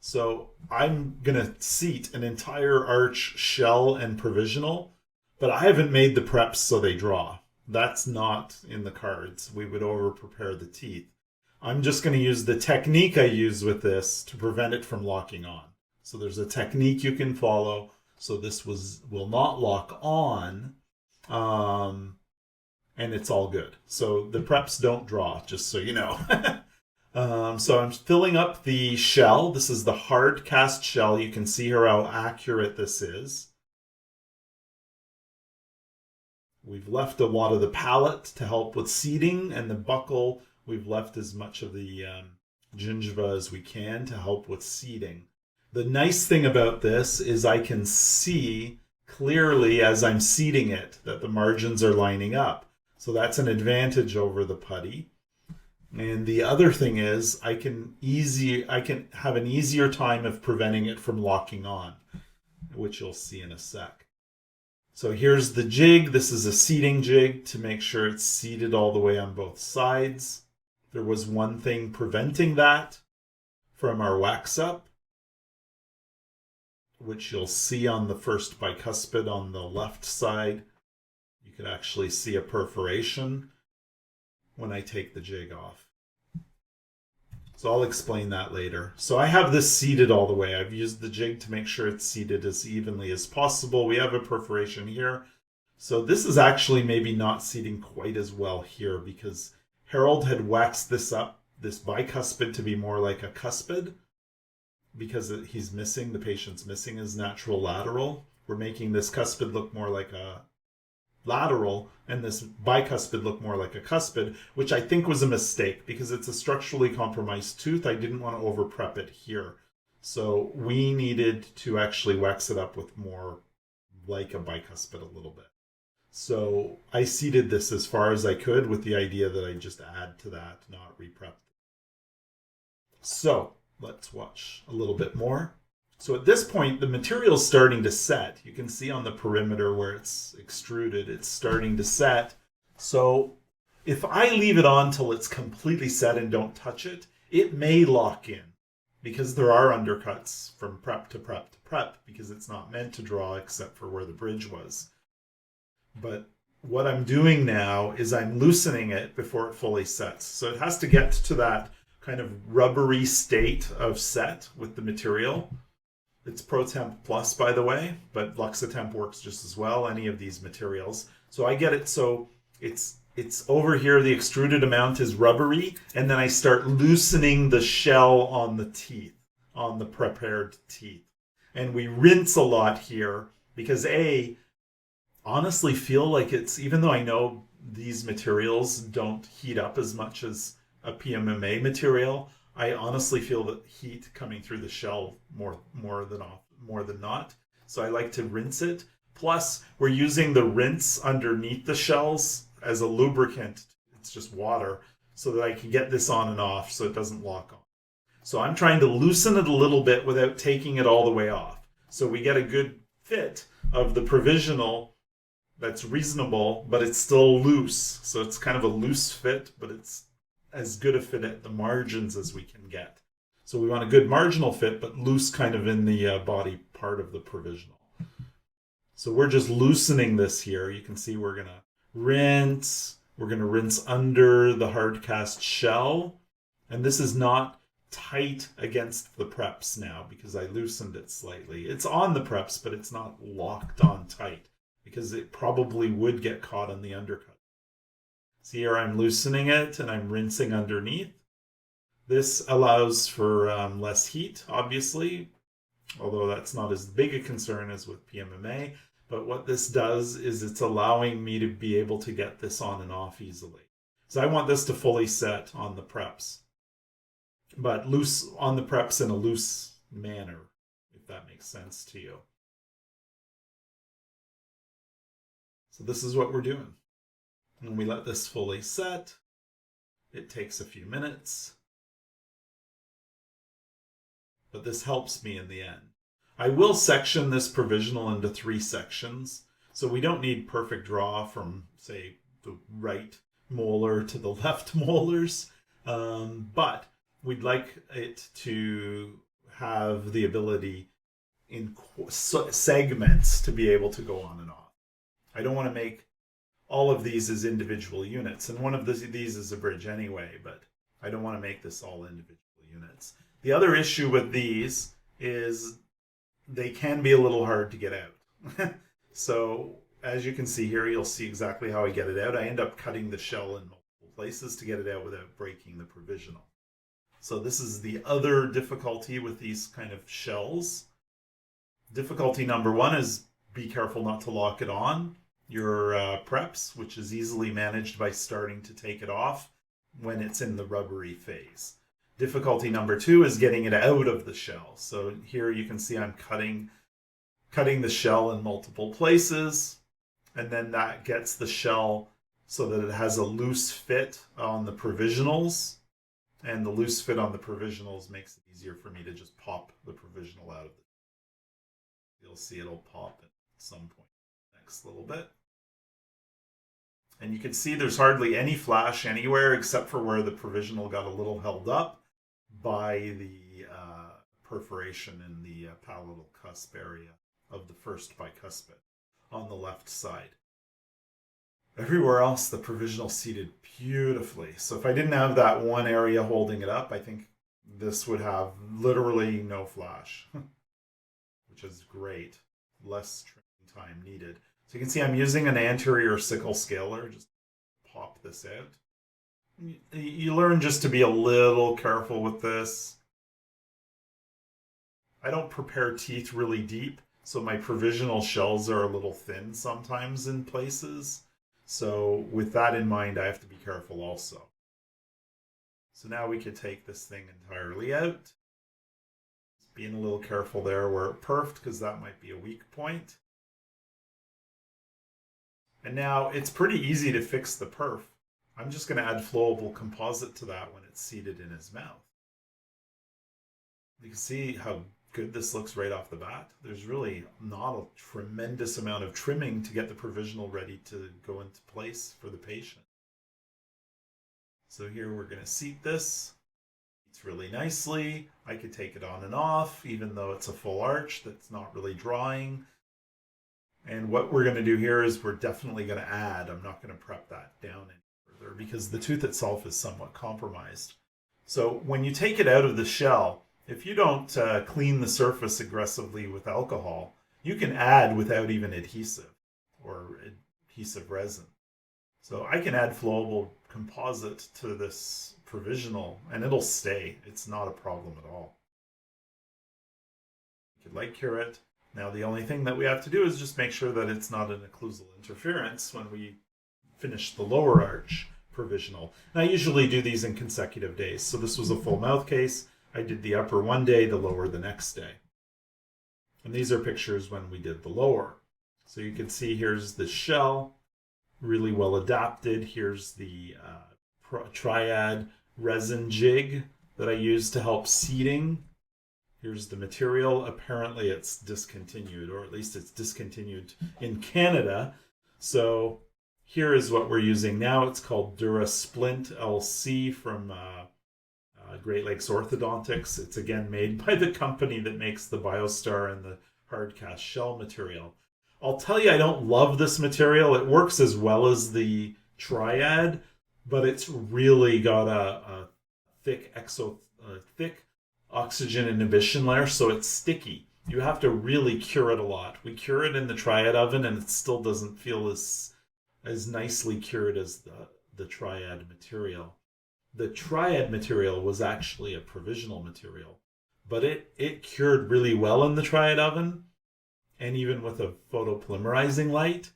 So I'm going to seat an entire arch, shell, and provisional, but I haven't made the preps so they draw. That's not in the cards. We would over prepare the teeth. I'm just going to use the technique I use with this to prevent it from locking on. So there's a technique you can follow. So this will not lock on, and it's all good. So the preps don't draw, just so you know. So I'm filling up the shell. This is the hard cast shell. You can see here how accurate this is. We've left a lot of the palate to help with seating, and the buccal, we've left as much of the gingiva as we can to help with seating. The nice thing about this is I can see clearly as I'm seating it that the margins are lining up. So that's an advantage over the putty. And the other thing is I can have an easier time of preventing it from locking on, which you'll see in a sec. So here's the jig. This is a seating jig to make sure it's seated all the way on both sides. There was one thing preventing that from our wax up, which you'll see on the first bicuspid on the left side. You could actually see a perforation when I take the jig off. So I'll explain that later. So I have this seated all the way. I've used the jig to make sure it's seated as evenly as possible. We have a perforation here. So this is actually maybe not seating quite as well here because Harold had waxed this up, this bicuspid, to be more like a cuspid because the patient's missing his natural lateral. We're making this cuspid look more like a lateral and this bicuspid look more like a cuspid, which I think was a mistake because it's a structurally compromised tooth. I didn't want to over prep it here. So we needed to actually wax it up with more like a bicuspid a little bit. So I seated this as far as I could with the idea that I just add to that, not reprep. So let's watch a little bit more. So at this point, the material's starting to set. You can see on the perimeter where it's extruded, it's starting to set. So if I leave it on till it's completely set and don't touch it, it may lock in because there are undercuts from prep to prep to prep because it's not meant to draw except for where the bridge was. But what I'm doing now is I'm loosening it before it fully sets. So it has to get to that kind of rubbery state of set with the material. It's ProTemp Plus, by the way, but Luxatemp works just as well, any of these materials. So I get it so it's over here, the extruded amount is rubbery, and then I start loosening the shell on the teeth, on the prepared teeth. And we rinse a lot here because honestly feel like it's, even though I know these materials don't heat up as much as a PMMA material, I honestly feel the heat coming through the shell more than not. So I like to rinse it. Plus, we're using the rinse underneath the shells as a lubricant. It's just water so that I can get this on and off so it doesn't lock on. So I'm trying to loosen it a little bit without taking it all the way off. So we get a good fit of the provisional that's reasonable, but it's still loose. So it's kind of a loose fit, but it's as good a fit at the margins as we can get. So we want a good marginal fit, but loose kind of in the body part of the provisional. So we're just loosening this here. You can see we're going to rinse. We're going to rinse under the hard cast shell. And this is not tight against the preps now because I loosened it slightly. It's on the preps, but it's not locked on tight because it probably would get caught on the undercut. See here, I'm loosening it and I'm rinsing underneath. This allows for less heat, obviously, although that's not as big a concern as with PMMA. But what this does is it's allowing me to be able to get this on and off easily. So I want this to fully set on the preps, but loose on the preps in a loose manner, if that makes sense to you. So this is what we're doing. When we let this fully set, it takes a few minutes. But this helps me in the end. I will section this provisional into 3 sections. So we don't need perfect draw from, say, the right molar to the left molars. But we'd like it to have the ability in segments to be able to go on and off. I don't want to make all of these as individual units, and one of these is a bridge anyway, but I don't want to make this all individual units. The other issue with these is they can be a little hard to get out. So as you can see here, you'll see exactly how I get it out. I end up cutting the shell in multiple places to get it out without breaking the provisional. So this is the other difficulty with these kind of shells. Difficulty number one is be careful not to lock it on your preps, which is easily managed by starting to take it off when it's in the rubbery phase. Difficulty number two is getting it out of the shell. So here you can see I'm cutting the shell in multiple places, and then that gets the shell so that it has a loose fit on the provisionals, and the loose fit on the provisionals makes it easier for me to just pop the provisional out of it. You'll see it'll pop at some point next little bit. And you can see there's hardly any flash anywhere except for where the provisional got a little held up by the perforation in the palatal cusp area of the first bicuspid on the left side. Everywhere else, the provisional seated beautifully. So if I didn't have that one area holding it up, I think this would have literally no flash, which is great. Less trimming time needed. So you can see I'm using an anterior sickle scaler. Just pop this out. You learn just to be a little careful with this. I don't prepare teeth really deep, so my provisional shells are a little thin sometimes in places. So with that in mind, I have to be careful also. So now we could take this thing entirely out. Just being a little careful there where it perfed, because that might be a weak point. And now it's pretty easy to fix the perf. I'm just going to add flowable composite to that when it's seated in his mouth. You can see how good this looks right off the bat. There's really not a tremendous amount of trimming to get the provisional ready to go into place for the patient. So here we're going to seat this. It's really nicely. I could take it on and off, even though it's a full arch that's not really drawing. And what we're going to do here is we're definitely going to add. I'm not going to prep that down any further because the tooth itself is somewhat compromised. So when you take it out of the shell, if you don't clean the surface aggressively with alcohol, you can add without even adhesive or adhesive resin. So I can add flowable composite to this provisional and it'll stay. It's not a problem at all. You could light cure it. Now the only thing that we have to do is just make sure that it's not an occlusal interference when we finish the lower arch provisional. And I usually do these in consecutive days. So this was a full mouth case. I did the upper one day, the lower the next day. And these are pictures when we did the lower. So you can see here's the shell, really well adapted. Here's the triad resin jig that I used to help seating. Here's the material. Apparently it's discontinued, or at least it's discontinued in Canada. So here is what we're using now. It's called DuraSplint LC from Great Lakes Orthodontics. It's again made by the company that makes the BioStar and the hard cast shell material. I'll tell you, I don't love this material. It works as well as the Triad, but it's really got a thick oxygen inhibition layer, so it's sticky. You have to really cure it a lot. We cure it in the Triad oven, and it still doesn't feel as nicely cured as the Triad material. The Triad material was actually a provisional material, but it cured really well in the Triad oven and even with a photopolymerizing light,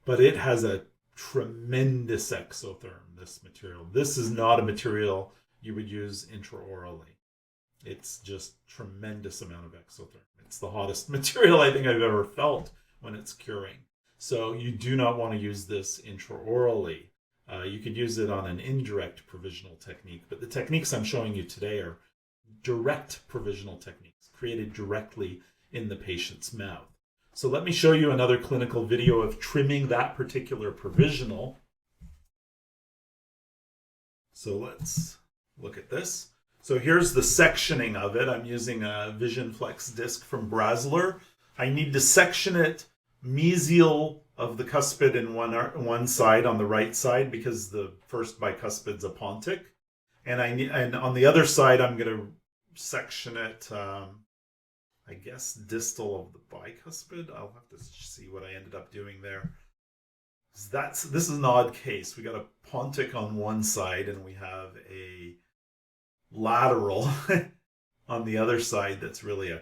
but it has a tremendous exotherm, this material. This is not a material you would use intraorally. It's just tremendous amount of exotherm. It's the hottest material I think I've ever felt when it's curing. So you do not want to use this intraorally. You could use it on an indirect provisional technique, but the techniques I'm showing you today are direct provisional techniques created directly in the patient's mouth. So let me show you another clinical video of trimming that particular provisional. So let's look at this. So here's the sectioning of it. I'm using a Vision Flex disc from Brasler. I need to section it mesial of the cuspid in one side on the right side because the first bicuspid's a pontic. And on the other side, I'm going to section it, I guess, distal of the bicuspid. I'll have to see what I ended up doing there. This is an odd case. We got a pontic on one side and we have a lateral on the other side that's really a